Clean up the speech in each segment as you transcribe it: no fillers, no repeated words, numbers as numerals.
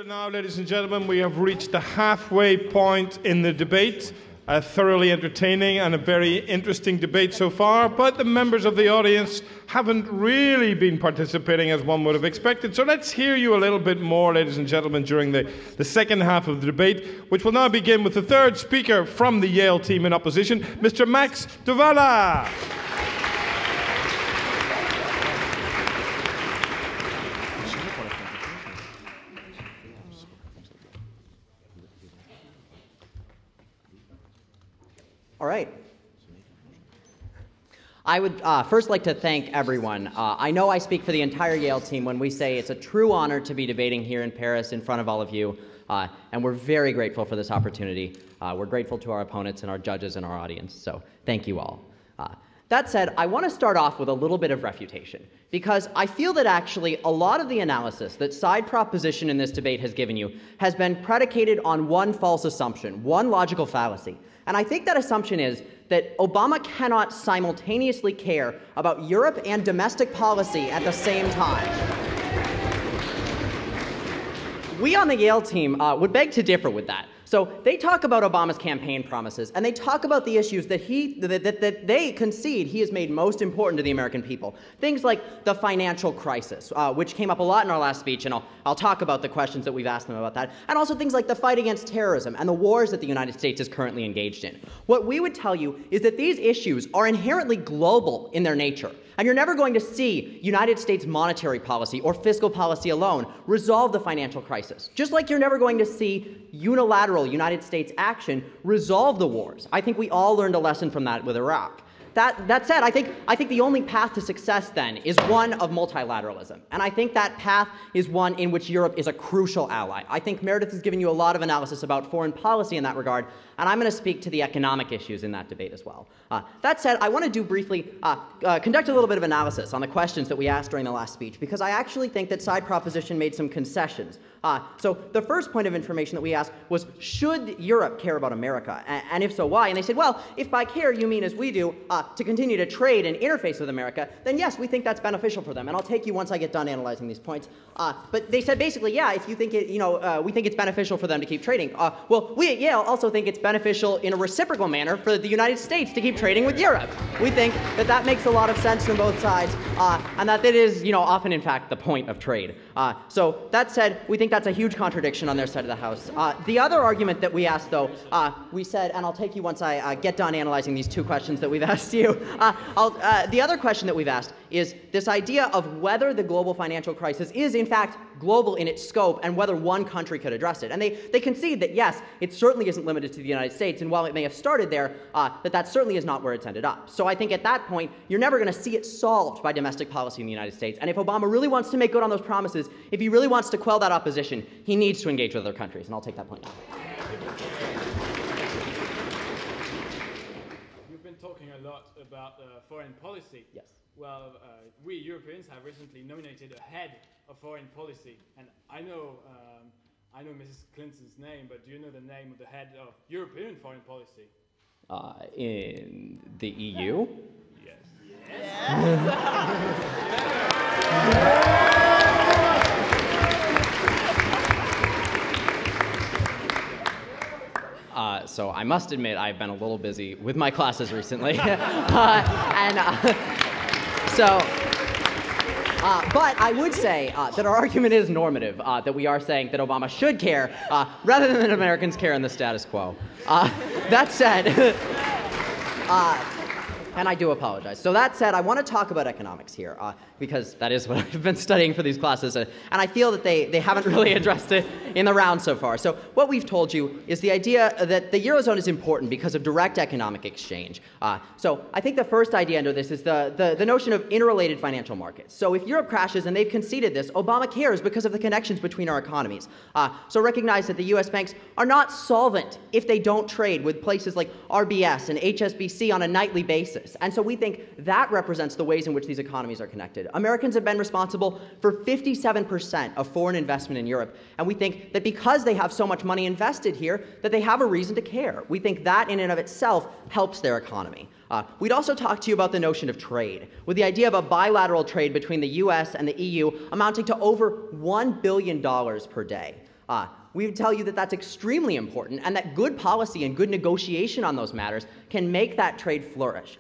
Now, ladies and gentlemen, we have reached the halfway point in the debate. A thoroughly entertaining and a very interesting debate so far, but the members of the audience haven't really been participating as one would have expected. So let's hear you a little bit more, ladies and gentlemen, during the second half of the debate, which will now begin with the third speaker from the Yale team in opposition, Mr. Max Dovala. All right. I would first like to thank everyone. I know I speak for the entire Yale team when we say it's a true honor to be debating here in Paris in front of all of you, and we're very grateful for this opportunity. We're grateful to our opponents and our judges and our audience, so thank you all. That said, I want to start off with a little bit of refutation, because I feel that actually a lot of the analysis that side proposition in this debate has given you has been predicated on one false assumption, one logical fallacy. And I think that assumption is that Obama cannot simultaneously care about Europe and domestic policy at the same time. We on the Yale team would beg to differ with that. So they talk about Obama's campaign promises, and they talk about the issues that they concede he has made most important to the American people. Things like the financial crisis, which came up a lot in our last speech, and I'll talk about the questions that we've asked them about that, and also things like the fight against terrorism and the wars that the United States is currently engaged in. What we would tell you is that these issues are inherently global in their nature. And you're never going to see United States monetary policy or fiscal policy alone resolve the financial crisis. Just like you're never going to see unilateral United States action resolve the wars. I think we all learned a lesson from that with Iraq. That said, I think the only path to success then is one of multilateralism. And I think that path is one in which Europe is a crucial ally. I think Meredith has given you a lot of analysis about foreign policy in that regard, and I'm going to speak to the economic issues in that debate as well. That said, I want to do briefly conduct a little bit of analysis on the questions that we asked during the last speech, because I actually think that side proposition made some concessions. So the first point of information that we asked was, should Europe care about America? And if so, why? And they said, well, if by care you mean as we do, to continue to trade and interface with America, then yes, we think that's beneficial for them. And I'll take you once I get done analyzing these points. But they said basically, yeah, if you think it, we think it's beneficial for them to keep trading. Well, we at Yale also think it's beneficial in a reciprocal manner for the United States to keep trading with Europe. We think that that makes a lot of sense from both sides, and that it is, often in fact the point of trade. So that said, we think that's a huge contradiction on their side of the house. The other argument that we asked, though, we said, and I'll take you once I get done analyzing these two questions that we've asked you. The other question that we've asked is this idea of whether the global financial crisis is in fact global in its scope and whether one country could address it. And they concede that yes, it certainly isn't limited to the United States, and while it may have started there, that certainly is not where it's ended up. So I think at that point, you're never going to see it solved by domestic policy in the United States. And if Obama really wants to make good on those promises, if he really wants to quell that opposition, he needs to engage with other countries. And I'll take that point now. You've been talking a lot about foreign policy. Yes. Well, we Europeans have recently nominated a head of foreign policy, and I know Mrs. Clinton's name, but do you know the name of the head of European foreign policy? In the EU? Yes. So I must admit I've been a little busy with my classes recently. But I would say that our argument is normative, that we are saying that Obama should care rather than that Americans care in the status quo. That said, and I do apologize. So that said, I want to talk about economics here, because that is what I've been studying for these classes, and I feel that they haven't really addressed it in the round so far. So what we've told you is the idea that the Eurozone is important because of direct economic exchange. So I think the first idea under this is the notion of interrelated financial markets. So if Europe crashes, and they've conceded this, Obama cares because of the connections between our economies. So recognize that the US banks are not solvent if they don't trade with places like RBS and HSBC on a nightly basis. basis. And so we think that represents the ways in which these economies are connected. Americans have been responsible for 57% of foreign investment in Europe, and we think that because they have so much money invested here, that they have a reason to care. We think that in and of itself helps their economy. We'd also talk to you about the notion of trade, with the idea of a bilateral trade between the US and the EU amounting to over $1 billion per day. We would tell you that that's extremely important and that good policy and good negotiation on those matters can make that trade flourish.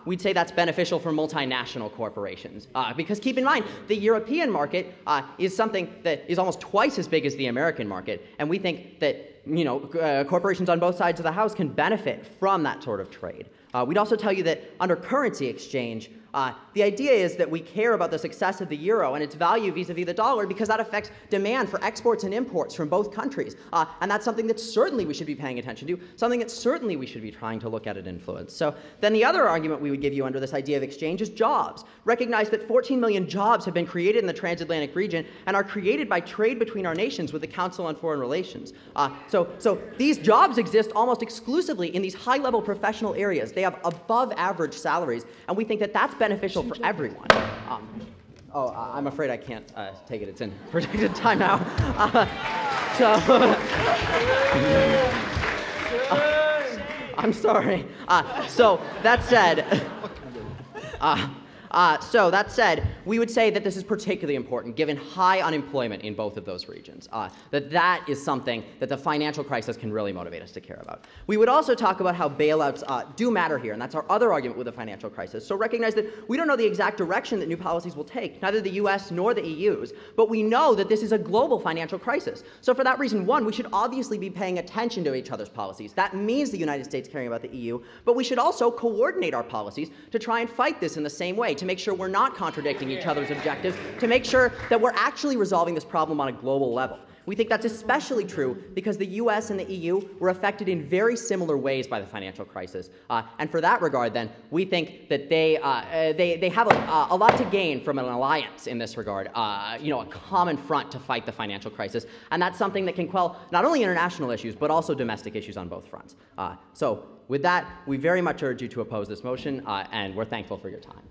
We'd say that's beneficial for multinational corporations because keep in mind, the European market is something that is almost twice as big as the American market, and we think that corporations on both sides of the house can benefit from that sort of trade. We'd also tell you that under currency exchange, the idea is that we care about the success of the euro and its value vis-a-vis the dollar because that affects demand for exports and imports from both countries. And that's something that certainly we should be paying attention to, something that certainly we should be trying to look at and influence. So then the other argument we would give you under this idea of exchange is jobs. Recognize that 14 million jobs have been created in the Transatlantic region and are created by trade between our nations with the Council on Foreign Relations. So these jobs exist almost exclusively in these high-level professional areas. They have above-average salaries, and we think that that's beneficial for everyone. I'm afraid I can't take it. It's in protected time now. I'm sorry. So that said, we would say that this is particularly important given high unemployment in both of those regions, that is something that the financial crisis can really motivate us to care about. We would also talk about how bailouts do matter here, and that's our other argument with the financial crisis. So recognize that we don't know the exact direction that new policies will take, neither the US nor the EU's, but we know that this is a global financial crisis. So for that reason, one, we should obviously be paying attention to each other's policies. That means the United States caring about the EU, but we should also coordinate our policies to try and fight this in the same way, to make sure we're not contradicting each other's objectives, to make sure that we're actually resolving this problem on a global level. We think that's especially true because the US and the EU were affected in very similar ways by the financial crisis. And for that regard, then, we think that they have a lot to gain from an alliance in this regard, a common front to fight the financial crisis. And that's something that can quell not only international issues, but also domestic issues on both fronts. So with that, we very much urge you to oppose this motion, and we're thankful for your time.